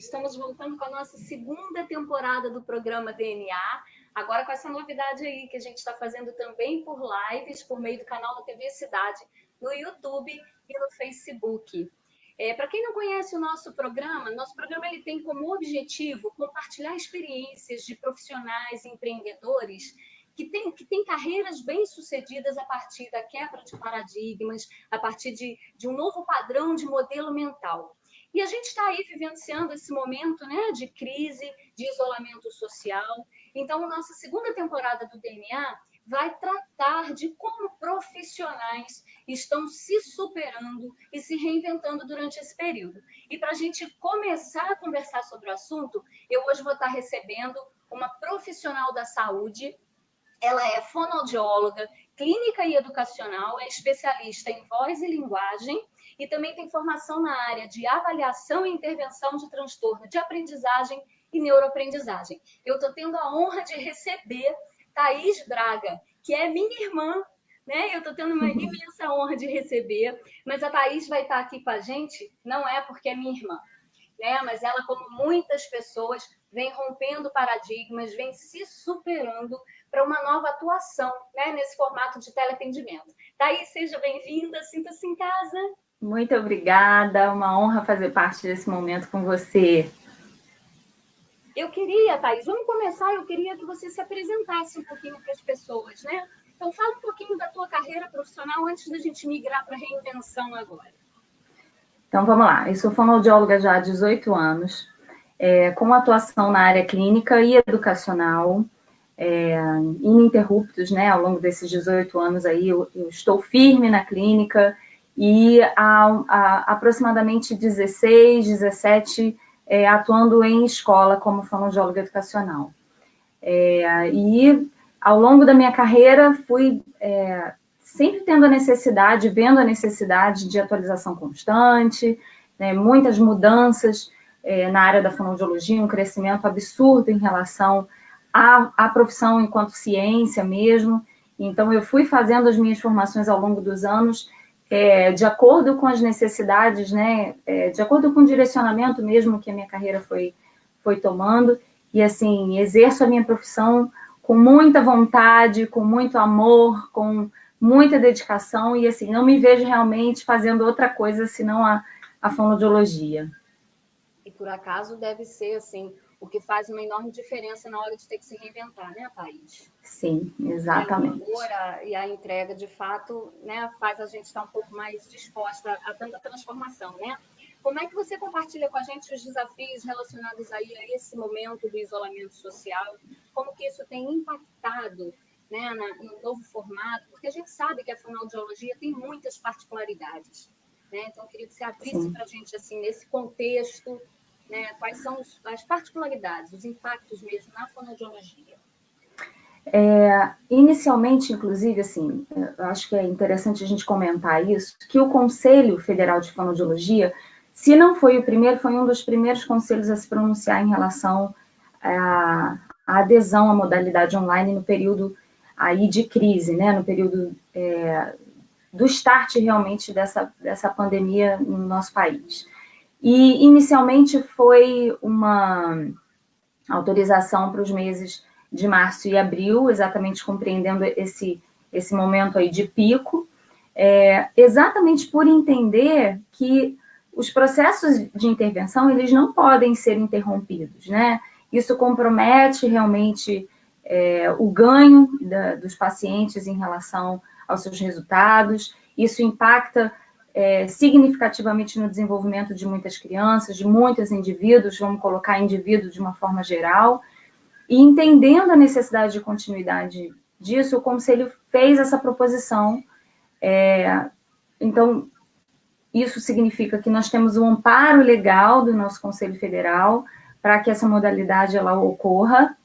estamos voltando com a nossa segunda temporada do programa DNA, agora com essa novidade aí que a gente está fazendo também por lives, por meio do canal da TV Cidade, no YouTube e no Facebook. Para quem não conhece o nosso programa ele tem como objetivo compartilhar experiências de profissionais e empreendedores que têm carreiras bem-sucedidas a partir da quebra de paradigmas, a partir de um novo padrão de modelo mental. E a gente está aí vivenciando esse momento, né, de crise, de isolamento social. Então, a nossa segunda temporada do DNA vai tratar de como profissionais estão se superando e se reinventando durante esse período. E para a gente começar a conversar sobre o assunto, eu hoje vou estar recebendo uma profissional da saúde. Ela é fonoaudióloga, clínica e educacional, é especialista em voz e linguagem e também tem formação na área de avaliação e intervenção de transtorno de aprendizagem e neuroaprendizagem. Eu estou tendo a honra de receber Thaís Braga, que é minha irmã, né? Eu estou tendo uma imensa honra de receber, mas a Thaís vai estar aqui com a gente, não é porque é minha irmã, né? Mas ela, como muitas pessoas, vem rompendo paradigmas, vem se superando para uma nova atuação, né, nesse formato de teleatendimento. Thaís, seja bem-vinda, sinta-se em casa. Muito obrigada, uma honra fazer parte desse momento com você. Eu queria, Thaís, vamos começar, eu queria que você se apresentasse um pouquinho para as pessoas, né? Então, fala um pouquinho da tua carreira profissional antes da gente migrar para a reinvenção agora. Então, vamos lá. Eu sou fonoaudióloga já há 18 anos, com atuação na área clínica e educacional, ininterruptos, né? Ao longo desses 18 anos aí, eu estou firme na clínica e há aproximadamente 16, 17 atuando em escola como fonoaudióloga educacional. E ao longo da minha carreira fui sempre tendo a necessidade, vendo a necessidade de atualização constante, né, muitas mudanças na área da fonoaudiologia, um crescimento absurdo em relação à profissão enquanto ciência mesmo. Então, eu fui fazendo as minhas formações ao longo dos anos de acordo com as necessidades, né, de acordo com o direcionamento mesmo que a minha carreira foi tomando. E, assim, exerço a minha profissão com muita vontade, com muito amor, com muita dedicação e, assim, não me vejo realmente fazendo outra coisa senão a fonoaudiologia. E, por acaso, deve ser, assim, o que faz uma enorme diferença na hora de ter que se reinventar, né, Thaís? Sim, exatamente. O amor e a entrega, de fato, né, faz a gente estar um pouco mais disposta a tanta transformação, né? Como é que você compartilha com a gente os desafios relacionados aí a esse momento do isolamento social? Como que isso tem impactado, né, no novo formato? Porque a gente sabe que a fonoaudiologia tem muitas particularidades, né? Então, eu queria que você abrisse para a gente, assim, nesse contexto, né, quais são as particularidades, os impactos mesmo na fonoaudiologia. Inicialmente, inclusive, assim, eu acho que é interessante a gente comentar isso, que o Conselho Federal de Fonoaudiologia, se não foi o primeiro, foi um dos primeiros conselhos a se pronunciar em relação à adesão à modalidade online no período aí de crise, né, no período do start realmente dessa pandemia no nosso país. E, inicialmente, foi uma autorização para os meses de março e abril, exatamente compreendendo esse momento aí de pico, exatamente por entender que os processos de intervenção, eles não podem ser interrompidos, né? Isso compromete realmente o ganho dos pacientes em relação aos seus resultados, isso impacta significativamente no desenvolvimento de muitas crianças, de muitos indivíduos, vamos colocar indivíduos de uma forma geral, e entendendo a necessidade de continuidade disso, o Conselho fez essa proposição. Então, isso significa que nós temos um amparo legal do nosso Conselho Federal para que essa modalidade ela ocorra,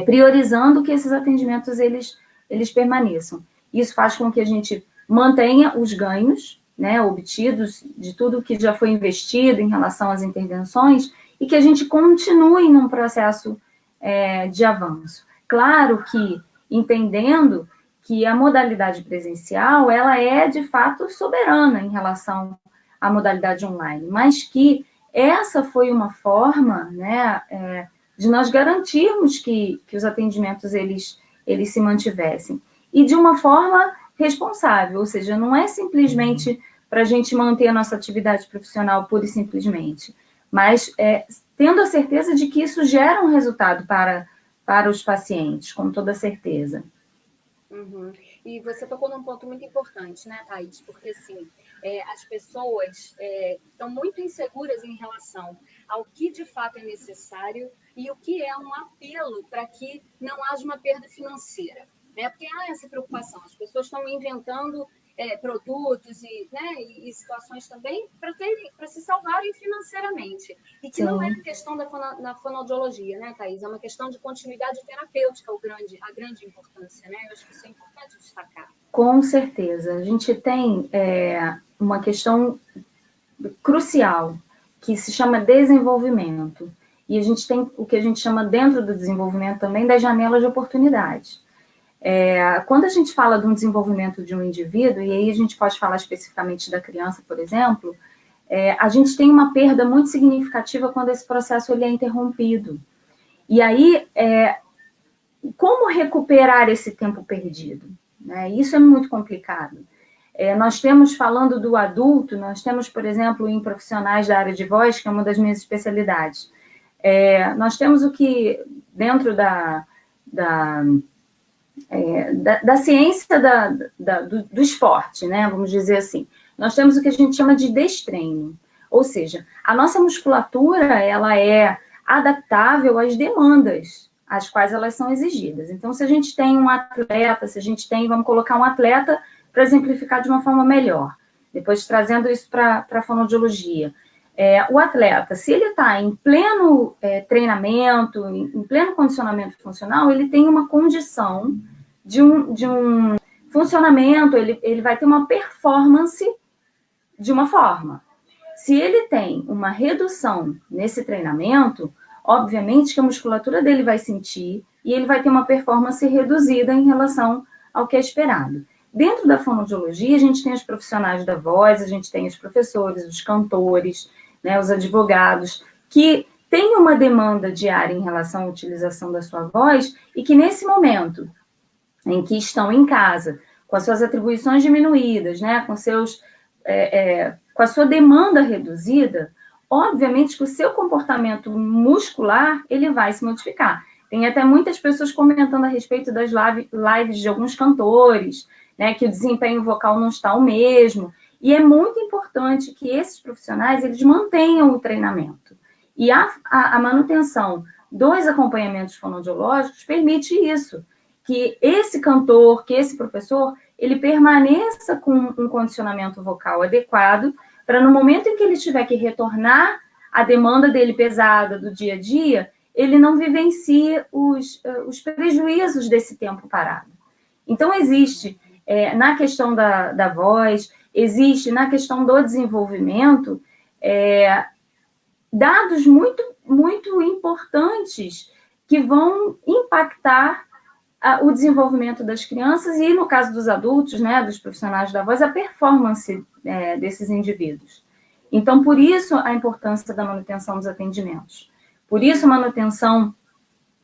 priorizando que esses atendimentos eles permaneçam. Isso faz com que a gente mantenha os ganhos, né, obtidos de tudo que já foi investido em relação às intervenções e que a gente continue num processo de avanço. Claro que entendendo que a modalidade presencial, ela é, de fato, soberana em relação à modalidade online, mas que essa foi uma forma, né, de nós garantirmos que os atendimentos eles se mantivessem. E de uma forma responsável, ou seja, não é simplesmente para a gente manter a nossa atividade profissional pura e simplesmente, mas tendo a certeza de que isso gera um resultado para os pacientes, com toda certeza. Uhum. E você tocou num ponto muito importante, né, Thaís? Porque, assim, as pessoas estão muito inseguras em relação ao que de fato é necessário e o que é um apelo para que não haja uma perda financeira, né? Porque há essa preocupação, as pessoas estão inventando produtos e situações também para se salvarem financeiramente. E que não é Sim. a questão da fonoaudiologia, né, Thaís? É uma questão de continuidade terapêutica, a grande importância, né? Eu acho que isso é importante destacar. Com certeza. A gente tem uma questão crucial, que se chama desenvolvimento. E a gente tem o que a gente chama dentro do desenvolvimento também das janelas de oportunidade. Quando a gente fala de um desenvolvimento de um indivíduo, e aí a gente pode falar especificamente da criança, por exemplo, a gente tem uma perda muito significativa quando esse processo ele é interrompido. E aí, como recuperar esse tempo perdido? Né? Isso é muito complicado. Nós temos, falando do adulto, nós temos, por exemplo, em profissionais da área de voz, que é uma das minhas especialidades, nós temos o que, dentro da ciência do esporte, né, vamos dizer assim, nós temos o que a gente chama de destreino, ou seja, a nossa musculatura ela é adaptável às demandas às quais elas são exigidas. Então, se a gente tem um atleta, vamos colocar um atleta para exemplificar de uma forma melhor, depois trazendo isso para a fonoaudiologia. O atleta, se ele está em pleno treinamento, em pleno condicionamento funcional, ele tem uma condição de um funcionamento, ele vai ter uma performance de uma forma. Se ele tem uma redução nesse treinamento, obviamente que a musculatura dele vai sentir e ele vai ter uma performance reduzida em relação ao que é esperado. Dentro da fonoaudiologia, a gente tem os profissionais da voz, a gente tem os professores, os cantores, né, os advogados, que têm uma demanda diária em relação à utilização da sua voz e que nesse momento em que estão em casa, com as suas atribuições diminuídas, né, com a sua demanda reduzida, obviamente que o seu comportamento muscular ele vai se modificar. Tem até muitas pessoas comentando a respeito das lives de alguns cantores, né, que o desempenho vocal não está o mesmo, e é muito importante que esses profissionais eles mantenham o treinamento. E a manutenção dos acompanhamentos fonoaudiológicos permite isso, que esse cantor, que esse professor, ele permaneça com um condicionamento vocal adequado, para no momento em que ele tiver que retornar à demanda dele pesada do dia a dia, ele não vivencie os prejuízos desse tempo parado. Então, existe, na questão da voz, existe na questão do desenvolvimento, dados muito, muito importantes que vão impactar o desenvolvimento das crianças e, no caso dos adultos, né, dos profissionais da voz, a performance desses indivíduos. Então, por isso, a importância da manutenção dos atendimentos. Por isso, a manutenção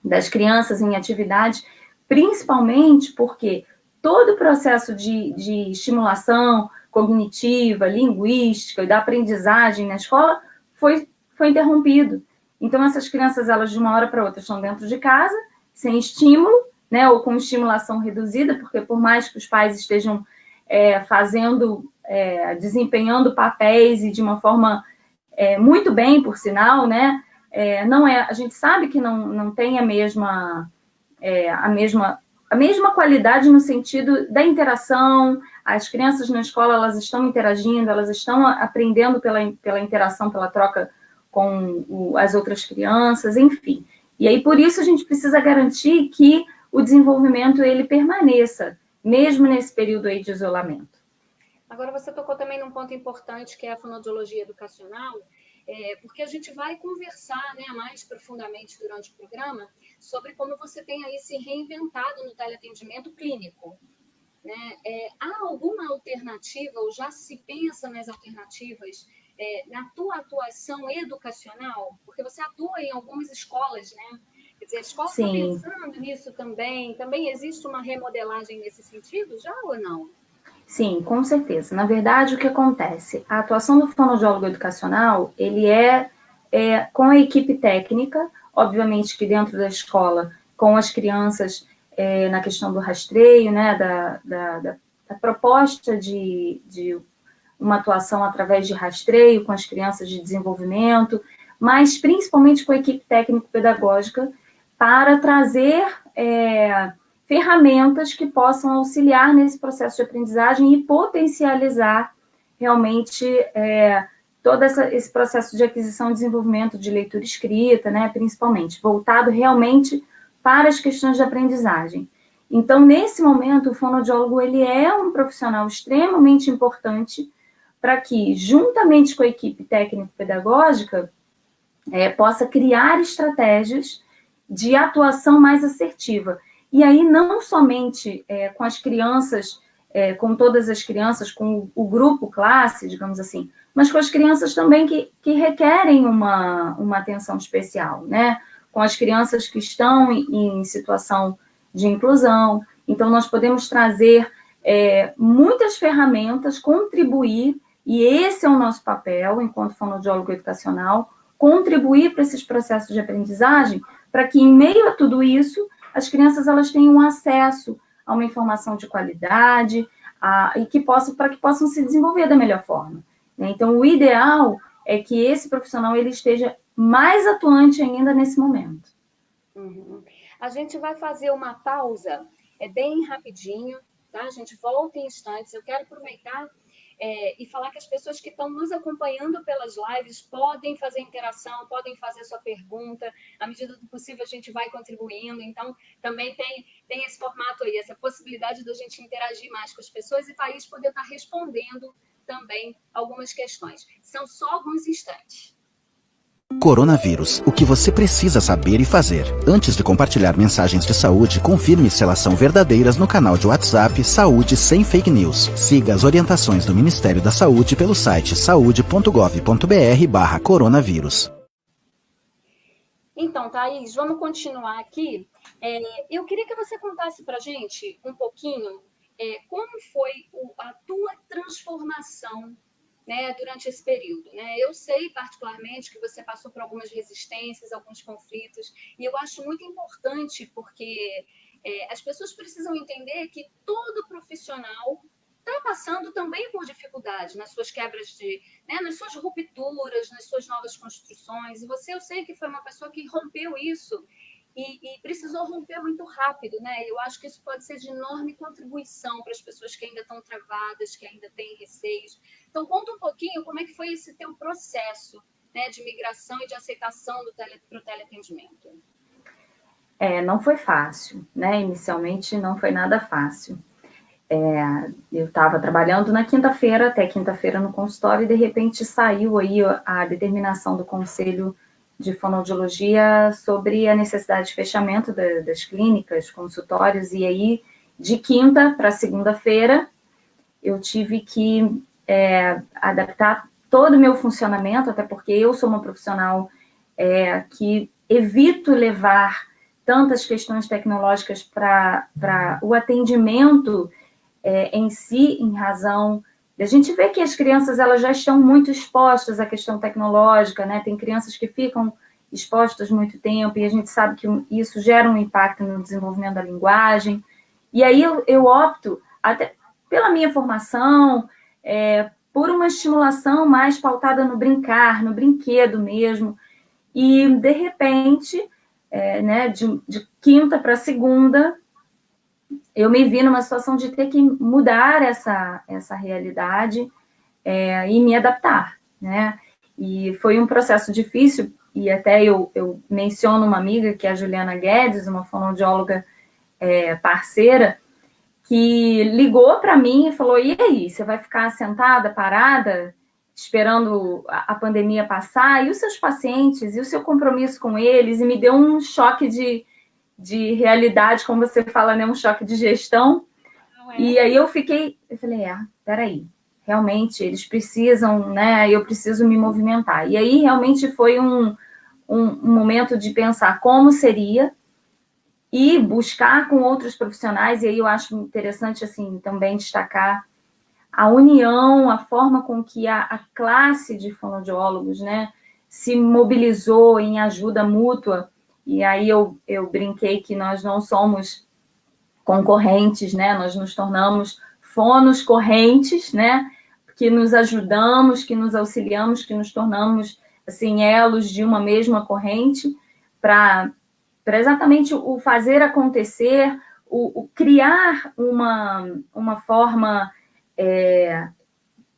das crianças em atividade, principalmente porque todo o processo de estimulação cognitiva, linguística e da aprendizagem na escola foi interrompido. Então, essas crianças, elas de uma hora para outra estão dentro de casa, sem estímulo, né, ou com estimulação reduzida, porque por mais que os pais estejam desempenhando papéis e de uma forma muito bem, por sinal, né, a gente sabe que não tem a mesma qualidade no sentido da interação. As crianças na escola, elas estão interagindo, elas estão aprendendo pela interação, pela troca com as outras crianças, enfim. E aí, por isso, a gente precisa garantir que o desenvolvimento ele permaneça, mesmo nesse período aí de isolamento. Agora, você tocou também num ponto importante, que é a fonoaudiologia educacional, porque a gente vai conversar, né, mais profundamente durante o programa sobre como você tem aí se reinventado no teleatendimento clínico. Né? Há alguma alternativa, ou já se pensa nas alternativas na tua atuação educacional? Porque você atua em algumas escolas, né? Quer dizer, a escola está pensando nisso também? Também existe uma remodelagem nesse sentido, já ou não? Sim, com certeza. Na verdade, o que acontece? A atuação do fonoaudiólogo educacional, ele é com a equipe técnica, obviamente que dentro da escola, com as crianças, na questão do rastreio, né, da proposta de uma atuação através de rastreio com as crianças de desenvolvimento, mas principalmente com a equipe técnico-pedagógica, para trazer ferramentas que possam auxiliar nesse processo de aprendizagem e potencializar realmente todo esse processo de aquisição e desenvolvimento de leitura escrita, né, principalmente, voltado realmente para as questões de aprendizagem. Então, nesse momento, o fonoaudiólogo ele é um profissional extremamente importante para que, juntamente com a equipe técnico-pedagógica, possa criar estratégias de atuação mais assertiva. E aí, não somente com as crianças, com todas as crianças, com o grupo classe, digamos assim, mas com as crianças também que requerem uma atenção especial, né? Com as crianças que estão em situação de inclusão. Então, nós podemos trazer muitas ferramentas, contribuir, e esse é o nosso papel, enquanto fonoaudiólogo educacional, contribuir para esses processos de aprendizagem, para que, em meio a tudo isso, as crianças elas tenham acesso a uma informação de qualidade e para que possam se desenvolver da melhor forma. Né? Então, o ideal é que esse profissional ele esteja mais atuante ainda nesse momento. Uhum. A gente vai fazer uma pausa, bem rapidinho, tá? A gente volta em instantes. Eu quero aproveitar e falar que as pessoas que estão nos acompanhando pelas lives podem fazer interação, podem fazer sua pergunta. À medida do possível, a gente vai contribuindo. Então, também tem esse formato aí, essa possibilidade da gente interagir mais com as pessoas e Thaís poder estar respondendo também algumas questões. São só alguns instantes. Coronavírus, o que você precisa saber e fazer. Antes de compartilhar mensagens de saúde, confirme se elas são verdadeiras no canal de WhatsApp Saúde Sem Fake News. Siga as orientações do Ministério da Saúde pelo site saude.gov.br/coronavírus. Então, Thaís, vamos continuar aqui. Eu queria que você contasse para a gente um pouquinho como foi a tua transformação, né, durante esse período, né? Eu sei particularmente que você passou por algumas resistências, alguns conflitos, e eu acho muito importante porque as pessoas precisam entender que todo profissional está passando também por dificuldade nas suas quebras nas suas rupturas, nas suas novas construções. E eu sei que foi uma pessoa que rompeu isso e precisou romper muito rápido, né? Eu acho que isso pode ser de enorme contribuição para as pessoas que ainda estão travadas, que ainda têm receios. Então, conta um pouquinho como é que foi esse teu processo, né, de migração e de aceitação para o teleatendimento. Não foi fácil, né? Inicialmente não foi nada fácil. Eu estava trabalhando na quinta-feira, até quinta-feira no consultório, e de repente saiu aí a determinação do Conselho de Fonoaudiologia sobre a necessidade de fechamento das clínicas, consultórios, e aí de quinta para segunda-feira eu tive que adaptar todo o meu funcionamento, até porque eu sou uma profissional que evito levar tantas questões tecnológicas para o atendimento em si, em razão a gente vê que as crianças elas já estão muito expostas à questão tecnológica, né? Tem crianças que ficam expostas muito tempo e a gente sabe que isso gera um impacto no desenvolvimento da linguagem. E aí eu opto, até pela minha formação, por uma estimulação mais pautada no brincar, no brinquedo mesmo. E, de repente, de quinta para segunda, eu me vi numa situação de ter que mudar essa realidade e me adaptar, né? E foi um processo difícil, e até eu menciono uma amiga, que é a Juliana Guedes, uma fonoaudióloga parceira, que ligou para mim e falou, e aí, você vai ficar sentada, parada, esperando a pandemia passar? E os seus pacientes? E o seu compromisso com eles? E me deu um choque de realidade, como você fala, né, um choque de gestão. E aí eu falei, peraí, realmente eles precisam, né? Eu preciso me movimentar. E aí realmente foi um momento de pensar como seria e buscar com outros profissionais. E aí eu acho interessante assim também destacar a união, a forma com que a classe de fonoaudiólogos, né, se mobilizou em ajuda mútua. E aí eu brinquei que nós não somos concorrentes, né? Nós nos tornamos fonos correntes, né? Que nos ajudamos, que nos auxiliamos, que nos tornamos assim elos de uma mesma corrente para exatamente o fazer acontecer, o criar uma forma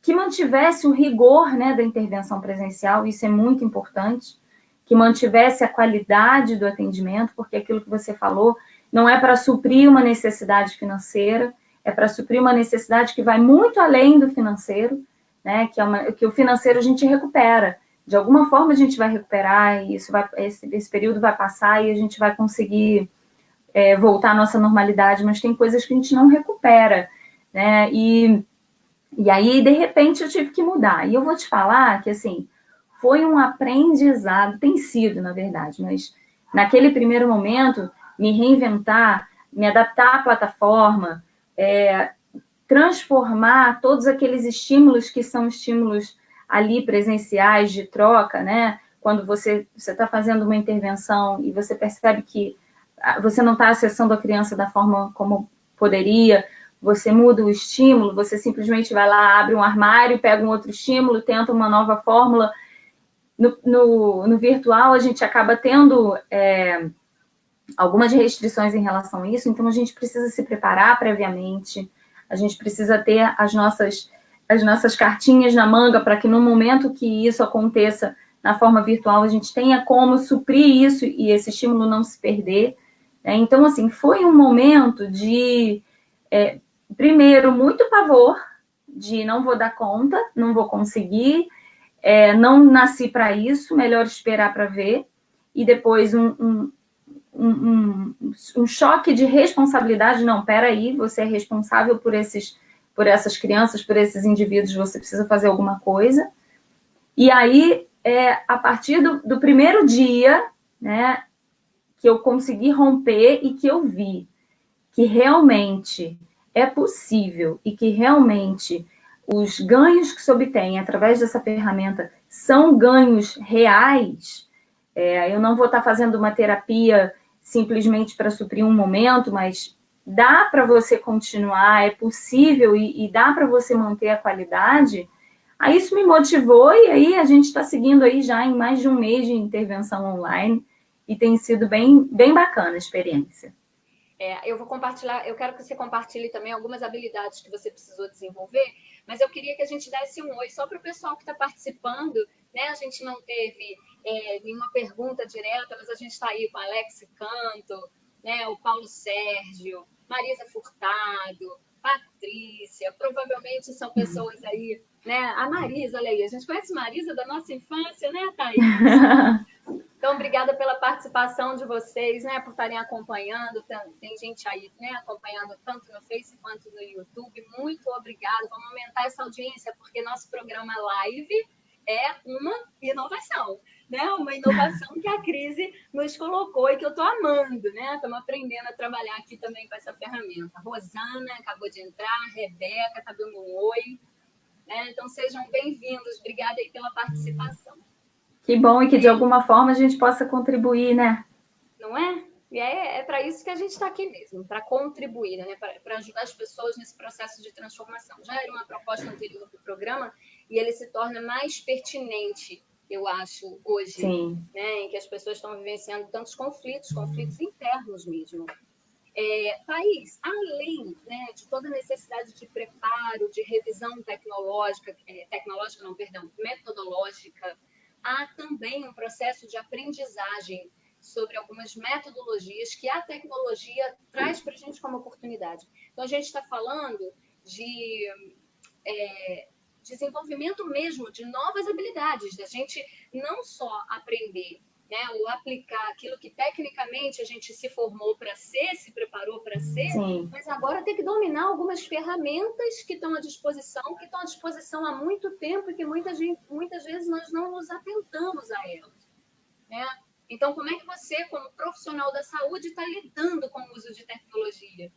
que mantivesse o rigor, né, da intervenção presencial. Isso é muito importante, que mantivesse a qualidade do atendimento, porque aquilo que você falou não é para suprir uma necessidade financeira, é para suprir uma necessidade que vai muito além do financeiro, né? Que o financeiro a gente recupera. De alguma forma a gente vai recuperar, e esse período vai passar e a gente vai conseguir voltar à nossa normalidade, mas tem coisas que a gente não recupera, né? E aí, de repente, eu tive que mudar. E eu vou te falar que, assim, foi um aprendizado, tem sido, na verdade, mas naquele primeiro momento, me reinventar, me adaptar à plataforma, transformar todos aqueles estímulos que são estímulos ali presenciais de troca, né? Quando você está fazendo uma intervenção e você percebe que você não está acessando a criança da forma como poderia, você muda o estímulo, você simplesmente vai lá, abre um armário, pega um outro estímulo, tenta uma nova fórmula. No virtual, a gente acaba tendo algumas restrições em relação a isso, então a gente precisa se preparar previamente, a gente precisa ter as nossas cartinhas na manga para que no momento que isso aconteça na forma virtual, a gente tenha como suprir isso e esse estímulo não se perder. Né? Então, assim, foi um momento de, primeiro, muito pavor, de não vou dar conta, não vou conseguir, não nasci para isso, melhor esperar para ver, e depois um choque de responsabilidade. Não, peraí, você é responsável por essas crianças, por esses indivíduos, você precisa fazer alguma coisa. E aí, a partir do primeiro dia, né, que eu consegui romper e que eu vi que realmente é possível e que realmente os ganhos que se obtêm através dessa ferramenta são ganhos reais. Eu não vou estar fazendo uma terapia simplesmente para suprir um momento, mas dá para você continuar, é possível e dá para você manter a qualidade. Aí isso me motivou e aí a gente está seguindo aí já em mais de um mês de intervenção online e tem sido bem, bem bacana a experiência. Eu vou compartilhar, eu quero que você compartilhe também algumas habilidades que você precisou desenvolver, mas eu queria que a gente desse um oi só para o pessoal que está participando, né? A gente não teve nenhuma pergunta direta, mas a gente está aí com a Alex Canto, né? O Paulo Sérgio, Marisa Furtado, Patrícia, provavelmente são pessoas aí, né? A Marisa, olha aí, a gente conhece Marisa da nossa infância, né, Thaís? Então, obrigada pela participação de vocês, né, por estarem acompanhando. Tem gente aí, né, acompanhando tanto no Face quanto no YouTube. Muito obrigada. Vamos aumentar essa audiência, porque nosso programa live é uma inovação, né? Uma inovação que a crise nos colocou e que eu estou amando, né? Estamos aprendendo a trabalhar aqui também com essa ferramenta. Rosana acabou de entrar, Rebeca está dando um oi, né? Então, sejam bem-vindos. Obrigada aí pela participação. Que bom, e que de alguma forma a gente possa contribuir, né? Não é? E é para isso que a gente está aqui mesmo, para contribuir, né? Para ajudar as pessoas nesse processo de transformação. Já era uma proposta anterior do programa e ele se torna mais pertinente, eu acho, hoje. Sim. Né? Em que as pessoas estão vivenciando tantos conflitos internos mesmo. Thaís, além, né, de toda a necessidade de preparo, de revisão metodológica, há também um processo de aprendizagem sobre algumas metodologias que a tecnologia traz para a gente como oportunidade. Então, a gente está falando de desenvolvimento mesmo de novas habilidades, da gente não só aprender né, ou aplicar aquilo que tecnicamente a gente se formou para ser, se preparou para ser, Sim. mas agora tem que dominar algumas ferramentas que estão à disposição há muito tempo e que muitas vezes nós não nos atentamos a elas, né? Então, como é que você, como profissional da saúde, está lidando com o uso de tecnologia?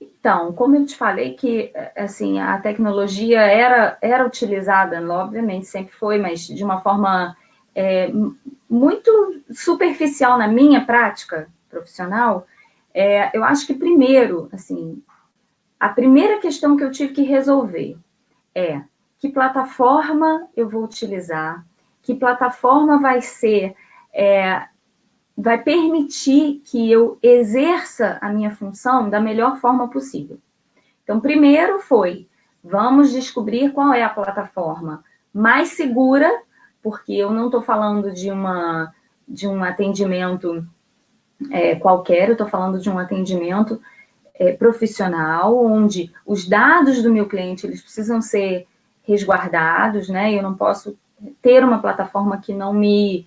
Então, como eu te falei que, assim, a tecnologia era utilizada, obviamente, sempre foi, mas de uma forma muito superficial na minha prática profissional, eu acho que primeiro, assim, a primeira questão que eu tive que resolver é que plataforma eu vou utilizar, que plataforma vai ser, vai permitir que eu exerça a minha função da melhor forma possível. Então, primeiro foi, vamos descobrir qual é a plataforma mais segura, porque eu não estou falando de um atendimento qualquer, eu estou falando de um atendimento profissional, onde os dados do meu cliente eles precisam ser resguardados, né? Eu não posso ter uma plataforma que não me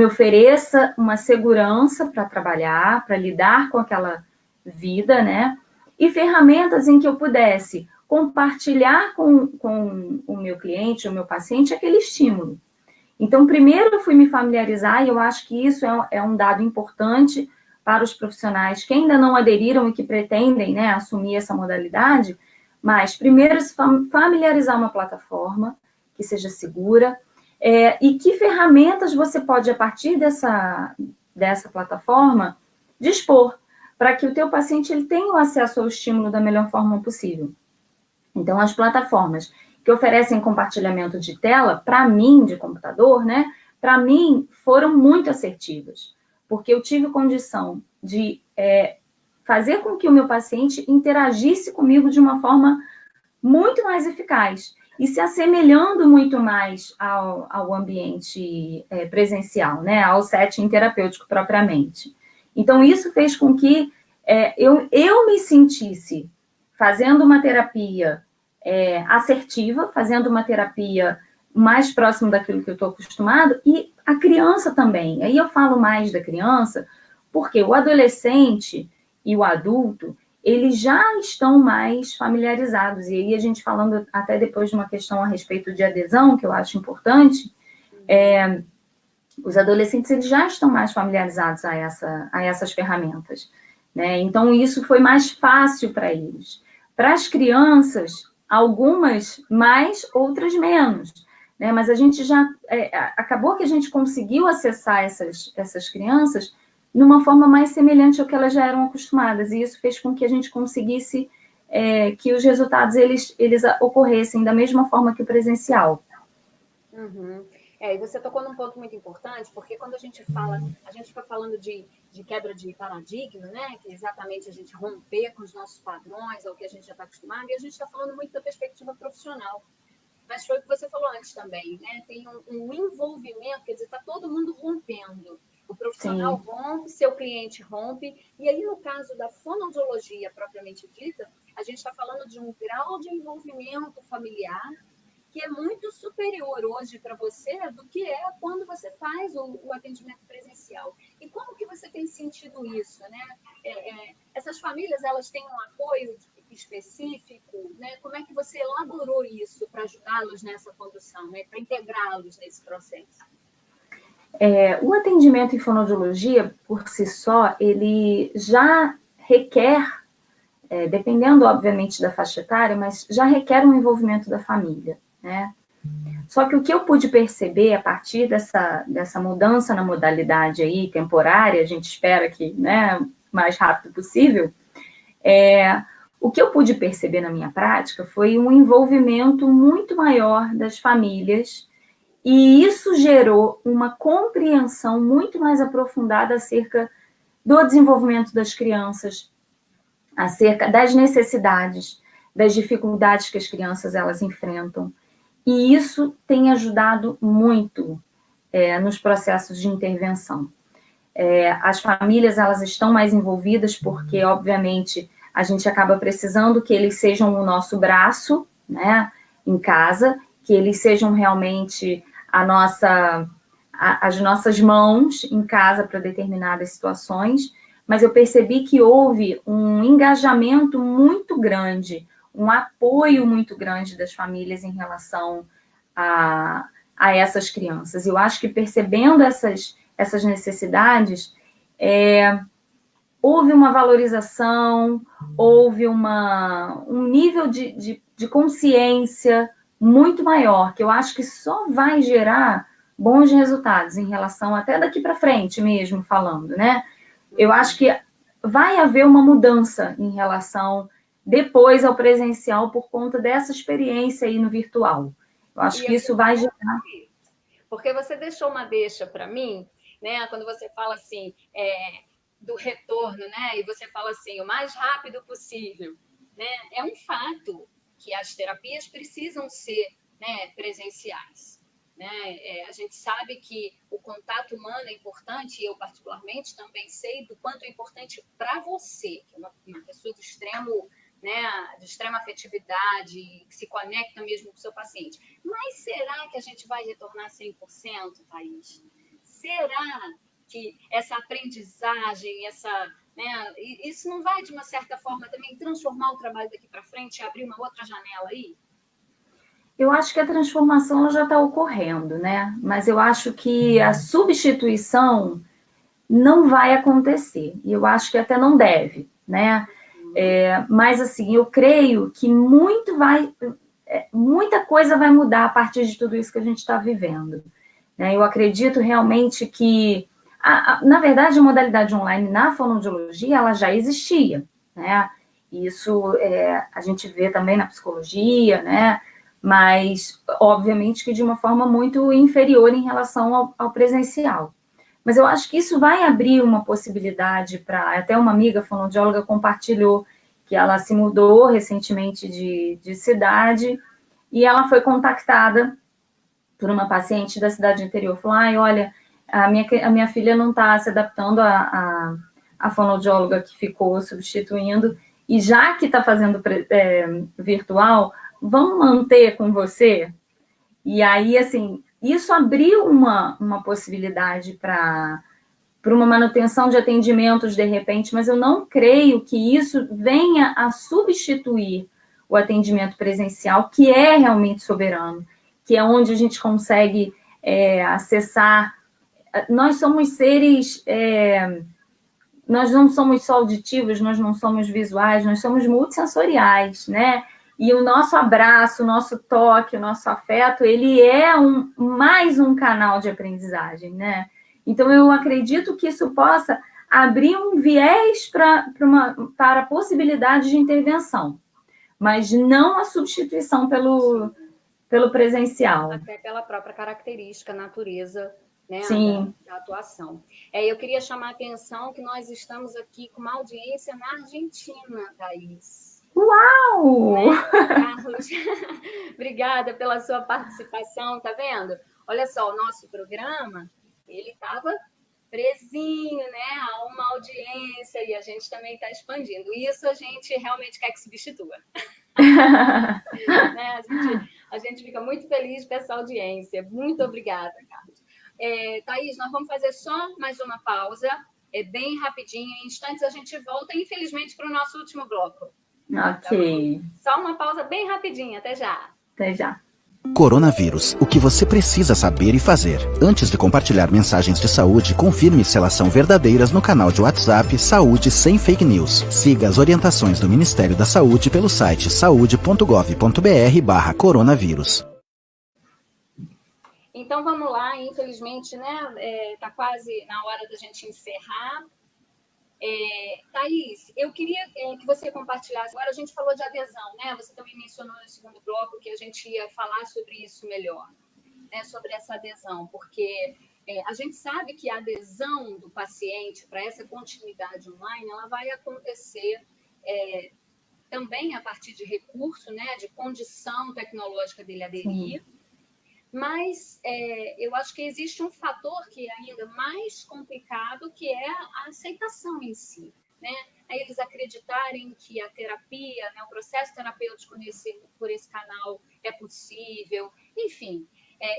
ofereça uma segurança para trabalhar, para lidar com aquela vida, né? E ferramentas em que eu pudesse compartilhar com o meu cliente, o meu paciente, aquele estímulo. Então, primeiro eu fui me familiarizar, e eu acho que isso é um dado importante para os profissionais que ainda não aderiram e que pretendem, né, assumir essa modalidade, mas primeiro se familiarizar uma plataforma que seja segura, e que ferramentas você pode, a partir dessa plataforma, dispor, para que o teu paciente ele tenha o acesso ao estímulo da melhor forma possível. Então, as plataformas que oferecem compartilhamento de tela, para mim, de computador, né, para mim, foram muito assertivas, porque eu tive condição de fazer com que o meu paciente interagisse comigo de uma forma muito mais eficaz e se assemelhando muito mais ao ambiente presencial, né, ao setting terapêutico propriamente. Então, isso fez com que eu me sentisse fazendo uma terapia assertiva, fazendo uma terapia mais próximo daquilo que eu estou acostumado, e a criança também. Aí eu falo mais da criança, porque o adolescente e o adulto, eles já estão mais familiarizados. E aí a gente falando até depois de uma questão a respeito de adesão, que eu acho importante, os adolescentes eles já estão mais familiarizados a essas ferramentas, né? Então, isso foi mais fácil para eles. Para as crianças, algumas mais, outras menos, né? Mas a gente já... acabou que a gente conseguiu acessar essas crianças de uma forma mais semelhante ao que elas já eram acostumadas, e isso fez com que a gente conseguisse que os resultados eles ocorressem da mesma forma que o presencial. Uhum. E você tocou num ponto muito importante, porque quando a gente fica falando de quebra de paradigma, né? Que é exatamente a gente romper com os nossos padrões, ao que a gente já está acostumado, e a gente está falando muito da perspectiva profissional. Mas foi o que você falou antes também, né? Tem um envolvimento, quer dizer, está todo mundo rompendo. O profissional Sim. rompe, seu cliente rompe, e aí no caso da fonoaudiologia propriamente dita, a gente está falando de um grau de envolvimento familiar que é muito superior hoje para você do que é quando você faz o atendimento presencial. E como que você tem sentido isso, né? Essas famílias, elas têm um apoio específico, né? Como é que você elaborou isso para ajudá-los nessa condução, né? Para integrá-los nesse processo? O atendimento em fonoaudiologia, por si só, ele já requer, dependendo, obviamente, da faixa etária, mas já requer um envolvimento da família, né? Só que o que eu pude perceber a partir dessa mudança na modalidade aí, temporária, a gente espera que, né, o mais rápido possível, o que eu pude perceber na minha prática foi um envolvimento muito maior das famílias, e isso gerou uma compreensão muito mais aprofundada acerca do desenvolvimento das crianças, acerca das necessidades, das dificuldades que as crianças elas enfrentam. E isso tem ajudado muito nos processos de intervenção. As famílias elas estão mais envolvidas porque, obviamente, a gente acaba precisando que eles sejam o nosso braço, né, em casa, que eles sejam realmente as nossas mãos em casa para determinadas situações, mas eu percebi que houve um engajamento muito grande, um apoio muito grande das famílias em relação a essas crianças. Eu acho que percebendo essas necessidades, houve uma valorização, houve um nível de consciência muito maior, que eu acho que só vai gerar bons resultados em relação, até daqui para frente mesmo falando, né? Eu acho que vai haver uma mudança em relação depois ao presencial por conta dessa experiência aí no virtual. Eu acho que isso vai gerar... Porque você deixou uma deixa para mim, né? Quando você fala assim, do retorno, né? E você fala assim, o mais rápido possível, né? É um fato que as terapias precisam ser, né, presenciais, né? A gente sabe que o contato humano é importante, e eu particularmente também sei do quanto é importante para você, que é uma pessoa do extremo, né, de extrema afetividade, que se conecta mesmo com o seu paciente. Mas será que a gente vai retornar 100%, Thaís? Será que essa aprendizagem, né, isso não vai, de uma certa forma, também transformar o trabalho daqui para frente e abrir uma outra janela aí? Eu acho que a transformação já está ocorrendo, né? Mas eu acho que a substituição não vai acontecer. E eu acho que até não deve, né? Mas, assim, eu creio que muita coisa vai mudar a partir de tudo isso que a gente está vivendo, né? Eu acredito realmente que, na verdade, a modalidade online na fonoaudiologia, ela já existia, né? Isso a gente vê também na psicologia, né? Mas, obviamente, que de uma forma muito inferior em relação ao presencial. Mas eu acho que isso vai abrir uma possibilidade para... Até uma amiga fonoaudióloga compartilhou que ela se mudou recentemente de cidade e ela foi contactada por uma paciente da cidade interior. Falou, olha, a minha filha não está se adaptando à fonoaudióloga que ficou substituindo, e já que está fazendo virtual, vamos manter com você? E aí, assim, isso abriu uma possibilidade para uma manutenção de atendimentos de repente, mas eu não creio que isso venha a substituir o atendimento presencial, que é realmente soberano, que é onde a gente consegue acessar. Nós somos seres... nós não somos só auditivos, nós não somos visuais, nós somos multissensoriais, né? E o nosso abraço, o nosso toque, o nosso afeto, ele é mais um canal de aprendizagem, né? Então, eu acredito que isso possa abrir um viés para a possibilidade de intervenção, mas não a substituição pelo presencial. Até pela própria característica, natureza, né, Sim. da atuação. Eu queria chamar a atenção que nós estamos aqui com uma audiência na Argentina, Thaís. Uau! Né, Carlos? Obrigada pela sua participação, tá vendo? Olha só, o nosso programa, ele estava presinho, né, a uma audiência, e a gente também está expandindo. Isso a gente realmente quer que substitua. Né? A gente fica muito feliz com essa audiência. Muito obrigada, Carlos. Thaís, nós vamos fazer só mais uma pausa, bem rapidinho. Em instantes a gente volta, infelizmente, para o nosso último bloco. Ok. Tá, só uma pausa bem rapidinha. Até já. Até já. Coronavírus, o que você precisa saber e fazer. Antes de compartilhar mensagens de saúde, confirme se elas são verdadeiras no canal de WhatsApp Saúde Sem Fake News. Siga as orientações do Ministério da Saúde pelo site saude.gov.br/coronavírus. Então vamos lá, infelizmente, né? Tá quase na hora da gente encerrar. Thaís, eu queria que você compartilhasse. Agora a gente falou de adesão, né? Você também mencionou no segundo bloco que a gente ia falar sobre isso melhor, né? Sobre essa adesão, porque a gente sabe que a adesão do paciente para essa continuidade online, ela vai acontecer também a partir de recurso, né? De condição tecnológica dele aderir. Sim. Mas eu acho que existe um fator que é ainda mais complicado, que é a aceitação em si, né? Eles acreditarem que a terapia, né, o processo terapêutico por esse canal é possível. Enfim,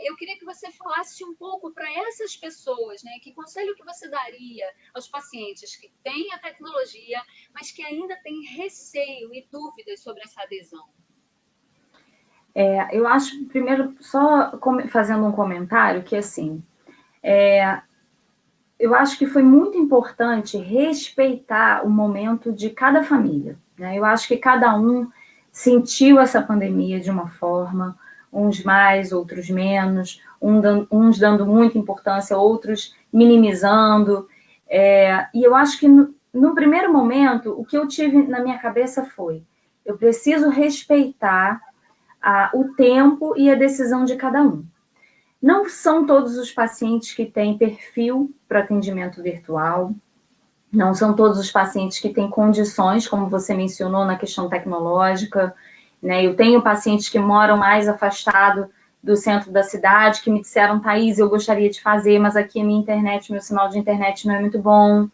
Eu queria que você falasse um pouco para essas pessoas, né? Que conselho que você daria aos pacientes que têm a tecnologia, mas que ainda têm receio e dúvidas sobre essa adesão? Eu acho, primeiro, só fazendo um comentário, que assim, eu acho que foi muito importante respeitar o momento de cada família, né? Eu acho que cada um sentiu essa pandemia de uma forma, uns mais, outros menos, uns dando muita importância, outros minimizando. E eu acho que no primeiro momento, o que eu tive na minha cabeça foi: eu preciso respeitar o tempo e a decisão de cada um. Não são todos os pacientes que têm perfil para atendimento virtual, não são todos os pacientes que têm condições, como você mencionou na questão tecnológica, né? Eu tenho pacientes que moram mais afastado do centro da cidade, que me disseram: Thaís, eu gostaria de fazer, mas aqui a minha internet, meu sinal de internet não é muito bom,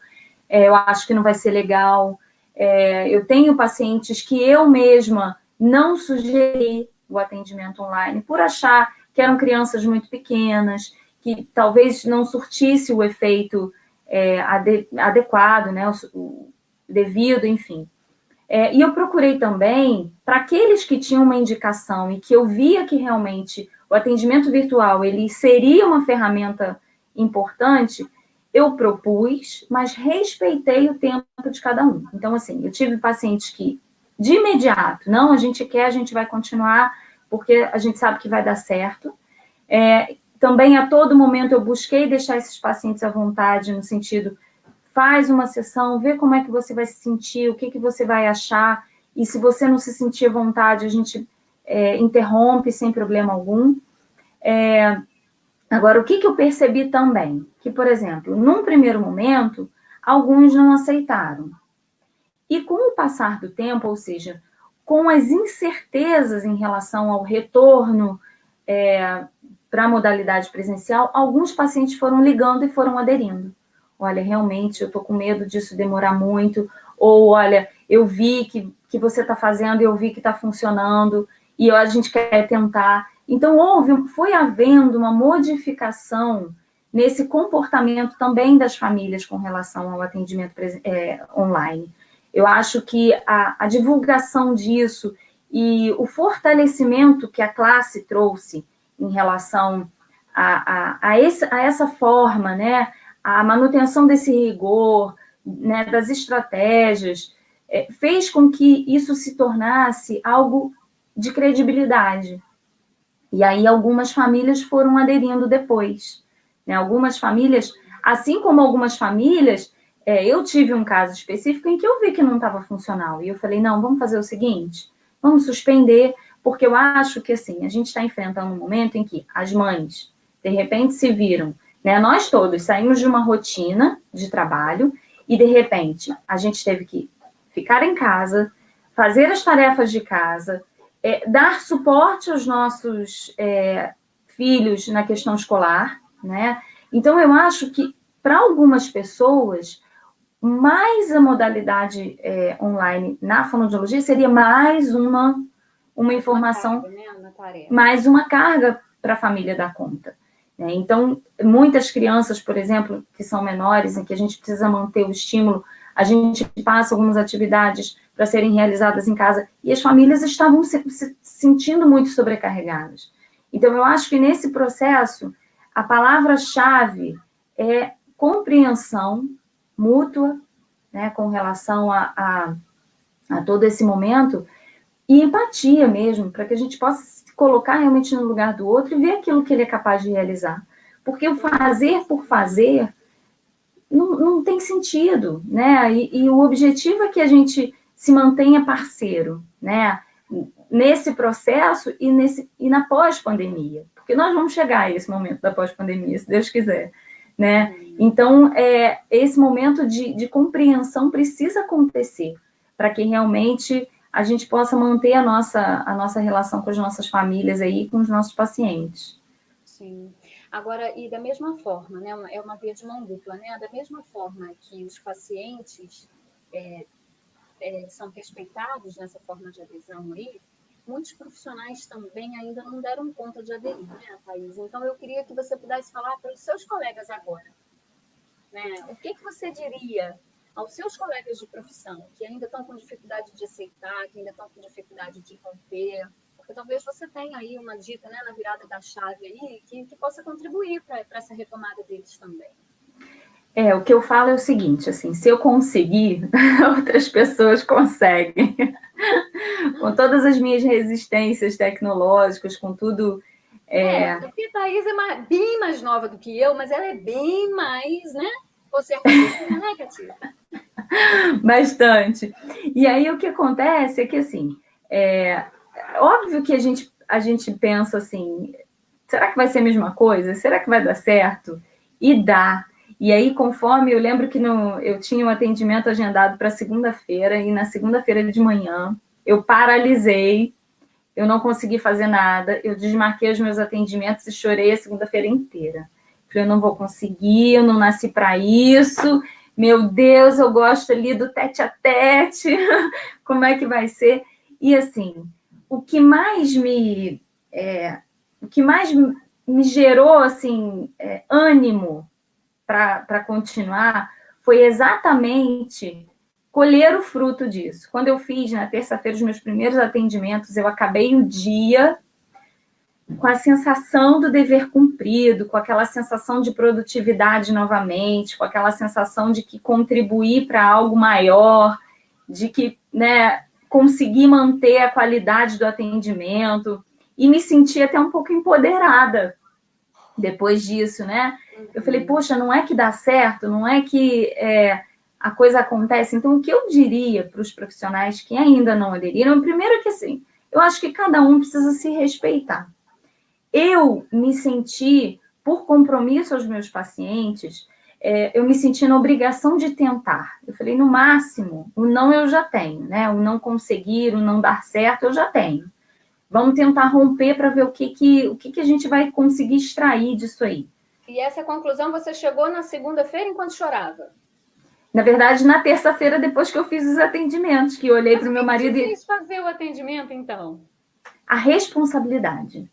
eu acho que não vai ser legal. Eu tenho pacientes que eu mesma não sugeri o atendimento online, por achar que eram crianças muito pequenas, que talvez não surtisse o efeito adequado, né, o devido, enfim. E eu procurei também, para aqueles que tinham uma indicação e que eu via que realmente o atendimento virtual ele seria uma ferramenta importante, eu propus, mas respeitei o tempo de cada um. Então, assim, eu tive pacientes que, de imediato, não, a gente quer, a gente vai continuar, porque a gente sabe que vai dar certo. Também, a todo momento, eu busquei deixar esses pacientes à vontade, no sentido, faz uma sessão, vê como é que você vai se sentir, o que, que você vai achar, e se você não se sentir à vontade, a gente interrompe sem problema algum. Agora, o que, que eu percebi também? Que, por exemplo, num primeiro momento, alguns não aceitaram. E com o passar do tempo, ou seja, com as incertezas em relação ao retorno para a modalidade presencial, alguns pacientes foram ligando e foram aderindo. Olha, realmente, eu estou com medo disso demorar muito, ou olha, eu vi que você está fazendo, eu vi que está funcionando, e a gente quer tentar. Então, foi havendo uma modificação nesse comportamento também das famílias com relação ao atendimento online. Eu acho que a divulgação disso e o fortalecimento que a classe trouxe em relação a essa forma, né, a manutenção desse rigor, né, das estratégias, fez com que isso se tornasse algo de credibilidade. E aí algumas famílias foram aderindo depois, né? Algumas famílias, assim como algumas famílias, eu tive um caso específico em que eu vi que não estava funcional, e eu falei: não, vamos fazer o seguinte, vamos suspender, porque eu acho que, assim, a gente está enfrentando um momento em que as mães, de repente, se viram, né? Nós todos saímos de uma rotina de trabalho e, de repente, a gente teve que ficar em casa, fazer as tarefas de casa, dar suporte aos nossos filhos na questão escolar, né? Então, eu acho que, para algumas pessoas, mais a modalidade online na fonoaudiologia seria mais uma informação, uma tarefa, mais uma carga para a família dar conta. Né? Então, muitas crianças, por exemplo, que são menores, em que a gente precisa manter o estímulo, a gente passa algumas atividades para serem realizadas em casa, e as famílias estavam se sentindo muito sobrecarregadas. Então, eu acho que nesse processo, a palavra-chave é compreensão mútua, né, com relação a todo esse momento, e empatia mesmo, para que a gente possa se colocar realmente no lugar do outro e ver aquilo que ele é capaz de realizar. Porque o fazer por fazer não tem sentido, né? E o objetivo é que a gente se mantenha parceiro, né? Nesse processo e na pós-pandemia. Porque nós vamos chegar a esse momento da pós-pandemia, se Deus quiser, né? Então, esse momento de compreensão precisa acontecer para que realmente a gente possa manter a nossa relação com as nossas famílias aí, com os nossos pacientes. Sim. Agora, e da mesma forma, né, é uma via de mão dupla, né? Da mesma forma que os pacientes são respeitados nessa forma de adesão aí, muitos profissionais também ainda não deram conta de aderir, né, Thaís? Então, eu queria que você pudesse falar para os seus colegas agora, né? O que você diria aos seus colegas de profissão que ainda estão com dificuldade de aceitar, que ainda estão com dificuldade de romper? Porque talvez você tenha aí uma dica, né, na virada da chave aí, que possa contribuir para essa retomada deles também. O que eu falo é o seguinte, assim, se eu conseguir, outras pessoas conseguem. Com todas as minhas resistências tecnológicas, com tudo... Porque a Thaís é bem mais nova do que eu, mas ela é bem mais, né, conservadora, né, Katia? Bastante. E aí o que acontece é que, assim, óbvio que a gente pensa assim, será que vai ser a mesma coisa? Será que vai dar certo? E dá. E aí, conforme, eu lembro que eu tinha um atendimento agendado para segunda-feira, e na segunda-feira de manhã, eu paralisei, eu não consegui fazer nada, eu desmarquei os meus atendimentos e chorei a segunda-feira inteira. Falei, eu não vou conseguir, eu não nasci para isso, meu Deus, eu gosto ali do tete a tete, como é que vai ser? E assim, o que mais me gerou assim, ânimo para continuar foi exatamente colher o fruto disso. Quando eu fiz na terça-feira os meus primeiros atendimentos, eu acabei o dia com a sensação do dever cumprido, com aquela sensação de produtividade novamente, com aquela sensação de que contribuí para algo maior, de que, né, consegui manter a qualidade do atendimento e me senti até um pouco empoderada depois disso, né? Eu falei, poxa, não é que dá certo, não é que a coisa acontece. Então, o que eu diria para os profissionais que ainda não aderiram, primeiro é que, assim, eu acho que cada um precisa se respeitar. Eu me senti, por compromisso aos meus pacientes, eu me senti na obrigação de tentar. Eu falei, no máximo, o não eu já tenho, né? O não conseguir, o não dar certo, eu já tenho. Vamos tentar romper para ver o que a gente vai conseguir extrair disso aí. E essa conclusão você chegou na segunda-feira enquanto chorava? Na verdade, na terça-feira, depois que eu fiz os atendimentos, que eu olhei para o meu marido e... O que fez fazer o atendimento, então? A responsabilidade.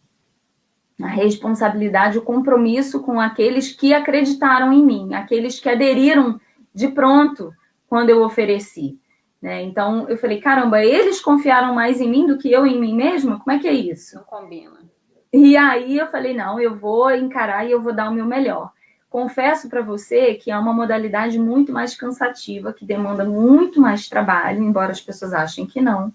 A responsabilidade, o compromisso com aqueles que acreditaram em mim, aqueles que aderiram de pronto quando eu ofereci. Né? Então, eu falei, caramba, eles confiaram mais em mim do que eu em mim mesma? Como é que é isso? Não combina. E aí eu falei, não, eu vou encarar e eu vou dar o meu melhor. Confesso para você que é uma modalidade muito mais cansativa, que demanda muito mais trabalho, embora as pessoas achem que não.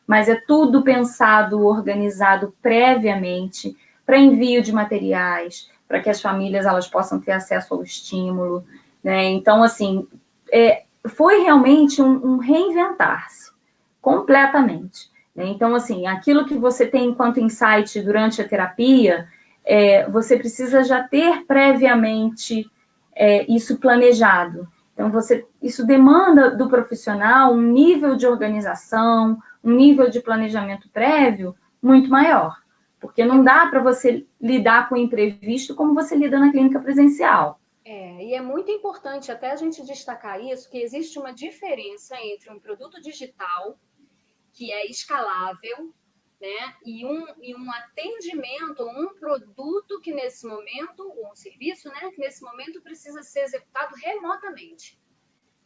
Mas é tudo pensado, organizado previamente, para envio de materiais, para que as famílias elas possam ter acesso ao estímulo. Né? Então, assim, foi realmente um reinventar-se, completamente. Né? Então, assim, aquilo que você tem enquanto insight durante a terapia, você precisa já ter previamente isso planejado. Então, isso demanda do profissional um nível de organização, um nível de planejamento prévio muito maior. Porque não dá para você lidar com o imprevisto como você lida na clínica presencial. E é muito importante até a gente destacar isso, que existe uma diferença entre um produto digital, que é escalável, né, e um atendimento, um produto que nesse momento, um serviço, né, que nesse momento precisa ser executado remotamente.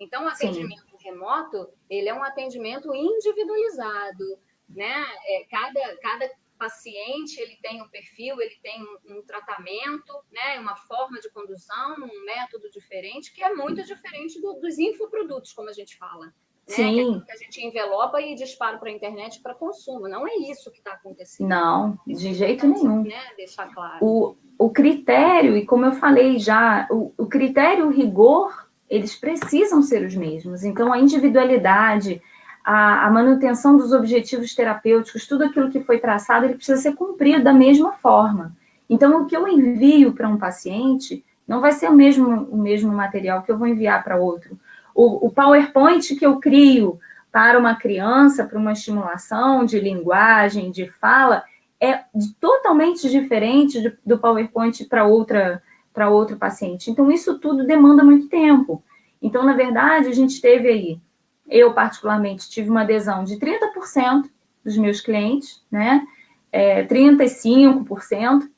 Então, o atendimento remoto, ele é um atendimento individualizado, né? Cada paciente, ele tem um perfil, ele tem um tratamento, né? Uma forma de condução, um método diferente, que é muito diferente dos infoprodutos, como a gente fala. Né? Sim. Que a gente envelopa e dispara para a internet para consumo. Não é isso que está acontecendo. Não, de jeito nenhum. Né? Deixar claro. O critério, e como eu falei já, o critério, o rigor, eles precisam ser os mesmos. Então, a individualidade, a manutenção dos objetivos terapêuticos, tudo aquilo que foi traçado, ele precisa ser cumprido da mesma forma. Então, o que eu envio para um paciente não vai ser o mesmo material que eu vou enviar para outro. O PowerPoint que eu crio para uma criança, para uma estimulação de linguagem, de fala, é totalmente diferente do PowerPoint para outro paciente. Então, isso tudo demanda muito tempo. Então, na verdade, a gente teve aí, eu particularmente tive uma adesão de 30% dos meus clientes, né? 35%.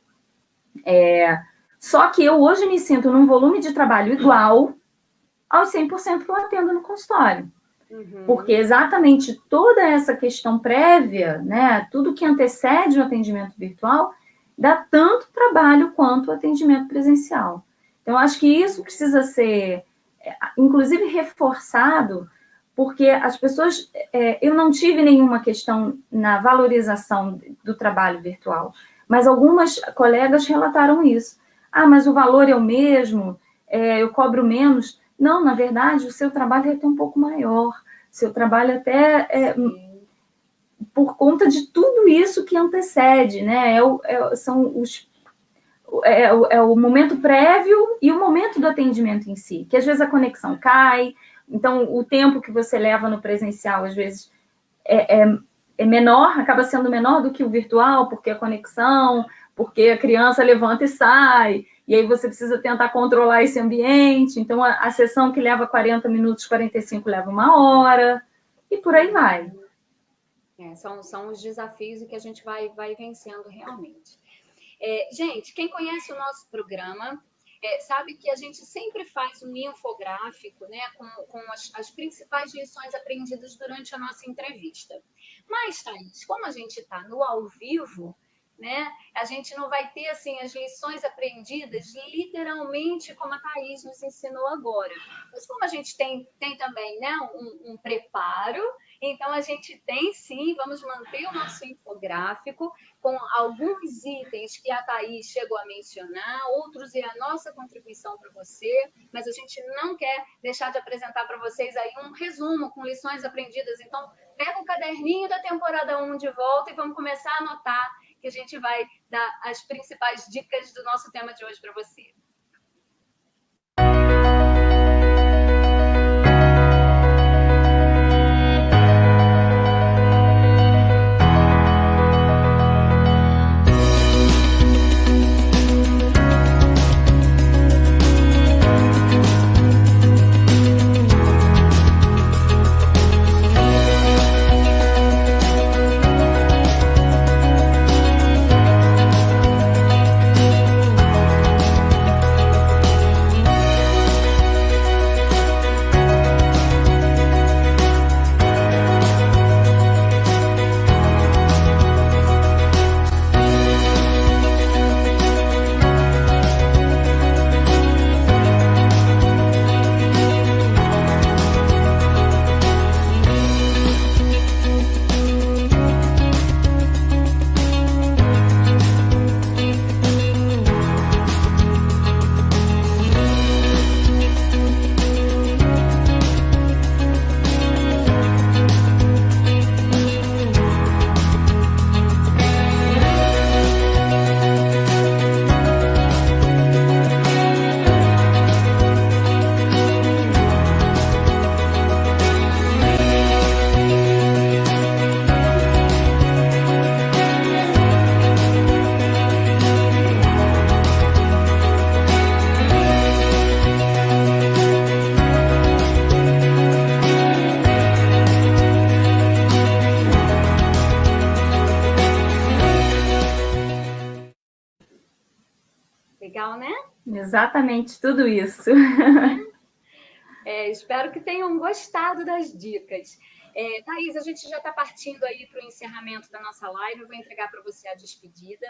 Só que eu hoje me sinto num volume de trabalho igual aos 100% que eu atendo no consultório. Porque exatamente toda essa questão prévia, né, tudo que antecede o atendimento virtual, dá tanto trabalho quanto o atendimento presencial. Então, acho que isso precisa ser, inclusive, reforçado, porque as pessoas... eu não tive nenhuma questão na valorização do trabalho virtual, mas algumas colegas relataram isso. Mas o valor é o mesmo, eu cobro menos. Não, na verdade, o seu trabalho é até um pouco maior. Seu trabalho até por conta de tudo isso que antecede, né? É o momento prévio e o momento do atendimento em si, que às vezes a conexão cai, então o tempo que você leva no presencial, às vezes, é menor, acaba sendo menor do que o virtual, porque a conexão, porque a criança levanta e sai, e aí você precisa tentar controlar esse ambiente, então a sessão que leva 40 minutos, 45 leva 1 hora, e por aí vai. São os desafios que a gente vai vencendo realmente. Gente, quem conhece o nosso programa sabe que a gente sempre faz um infográfico, né, com as principais lições aprendidas durante a nossa entrevista. Mas, Thaís, como a gente está no ao vivo, né, a gente não vai ter assim, as lições aprendidas literalmente como a Thaís nos ensinou agora. Mas como a gente tem também, né, um preparo, então a gente tem sim, vamos manter o nosso infográfico com alguns itens que a Thaís chegou a mencionar, outros é a nossa contribuição para você, mas a gente não quer deixar de apresentar para vocês aí um resumo com lições aprendidas. Então, pega o caderninho da temporada 1 de volta e vamos começar a anotar, que a gente vai dar as principais dicas do nosso tema de hoje para você. Legal, né? Exatamente tudo isso. Espero que tenham gostado das dicas. Thaís, a gente já está partindo aí para o encerramento da nossa live, eu vou entregar para você a despedida.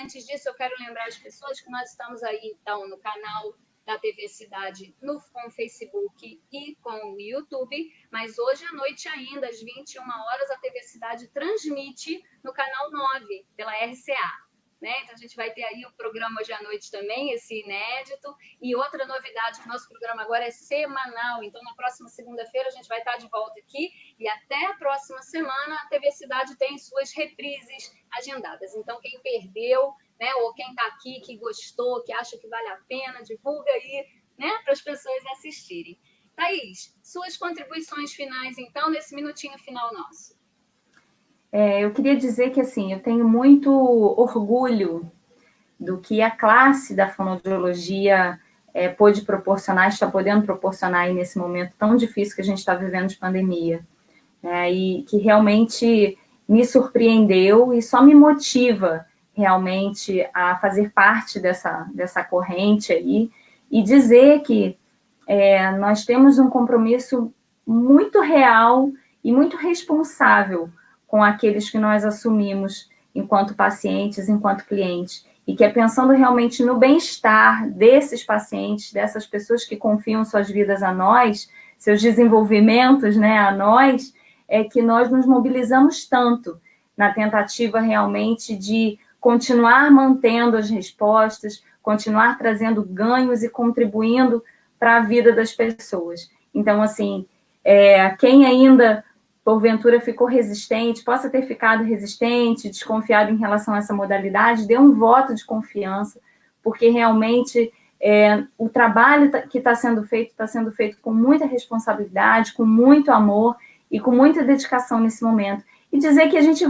Antes disso, eu quero lembrar as pessoas que nós estamos aí, então, no canal da TV Cidade, com o Facebook e com o YouTube, mas hoje à noite ainda, às 21 horas, a TV Cidade transmite no canal 9, pela RCA. Né? Então, a gente vai ter aí o programa hoje à noite também, esse inédito. E outra novidade, que o nosso programa agora é semanal. Então, na próxima segunda-feira, a gente vai estar de volta aqui. E até a próxima semana, a TV Cidade tem suas reprises agendadas. Então, quem perdeu, né, ou quem está aqui, que gostou, que acha que vale a pena, divulga aí, né, para as pessoas assistirem. Thaís, suas contribuições finais, então, nesse minutinho final nosso. Eu queria dizer que, assim, eu tenho muito orgulho do que a classe da fonoaudiologia pôde proporcionar, está podendo proporcionar aí nesse momento tão difícil que a gente está vivendo de pandemia. E que realmente me surpreendeu e só me motiva realmente a fazer parte dessa corrente aí e dizer que nós temos um compromisso muito real e muito responsável com aqueles que nós assumimos enquanto pacientes, enquanto clientes, e que é pensando realmente no bem-estar desses pacientes, dessas pessoas que confiam suas vidas a nós, seus desenvolvimentos, né, a nós, é que nós nos mobilizamos tanto na tentativa realmente de continuar mantendo as respostas, continuar trazendo ganhos e contribuindo para a vida das pessoas. Então, assim, quem ainda, porventura, ficou resistente, possa ter ficado resistente, desconfiado em relação a essa modalidade, dê um voto de confiança, porque realmente o trabalho que está sendo feito com muita responsabilidade, com muito amor e com muita dedicação nesse momento. E dizer que a gente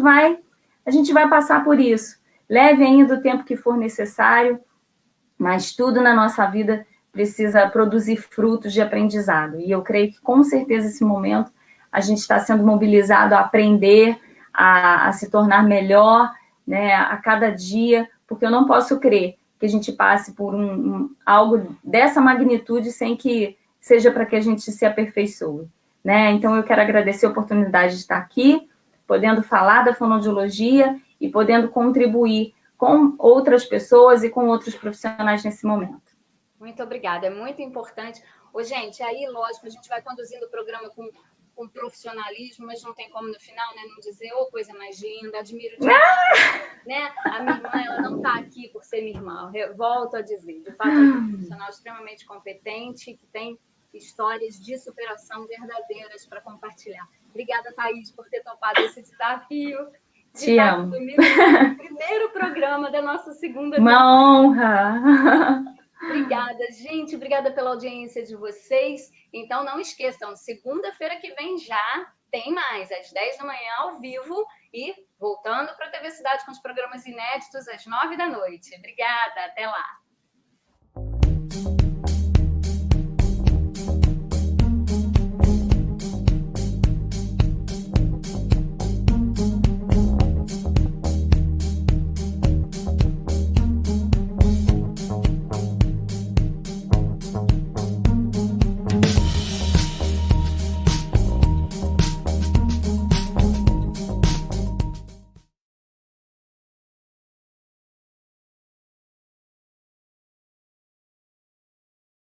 vai passar por isso. Leve ainda o tempo que for necessário, mas tudo na nossa vida precisa produzir frutos de aprendizado. E eu creio que, com certeza, esse momento, a gente está sendo mobilizado a aprender, a se tornar melhor, né, a cada dia, porque eu não posso crer que a gente passe por algo dessa magnitude sem que seja para que a gente se aperfeiçoe, né? Então, eu quero agradecer a oportunidade de estar aqui, podendo falar da fonoaudiologia e podendo contribuir com outras pessoas e com outros profissionais nesse momento. Muito obrigada, é muito importante. Gente, aí, lógico, a gente vai conduzindo o programa com profissionalismo, mas não tem como no final, né, não dizer, coisa mais linda, admiro demais, né? A minha irmã, ela não está aqui por ser minha irmã, eu volto a dizer, de fato, é um profissional extremamente competente, que tem histórias de superação verdadeiras para compartilhar. Obrigada, Thaís, por ter topado esse desafio. Te amo. O primeiro programa da nossa segunda temporada. Uma honra. Obrigada, gente. Obrigada pela audiência de vocês. Então, não esqueçam, segunda-feira que vem já tem mais, às 10 da manhã, ao vivo, e voltando para a TV Cidade com os programas inéditos às 9 da noite. Obrigada, até lá.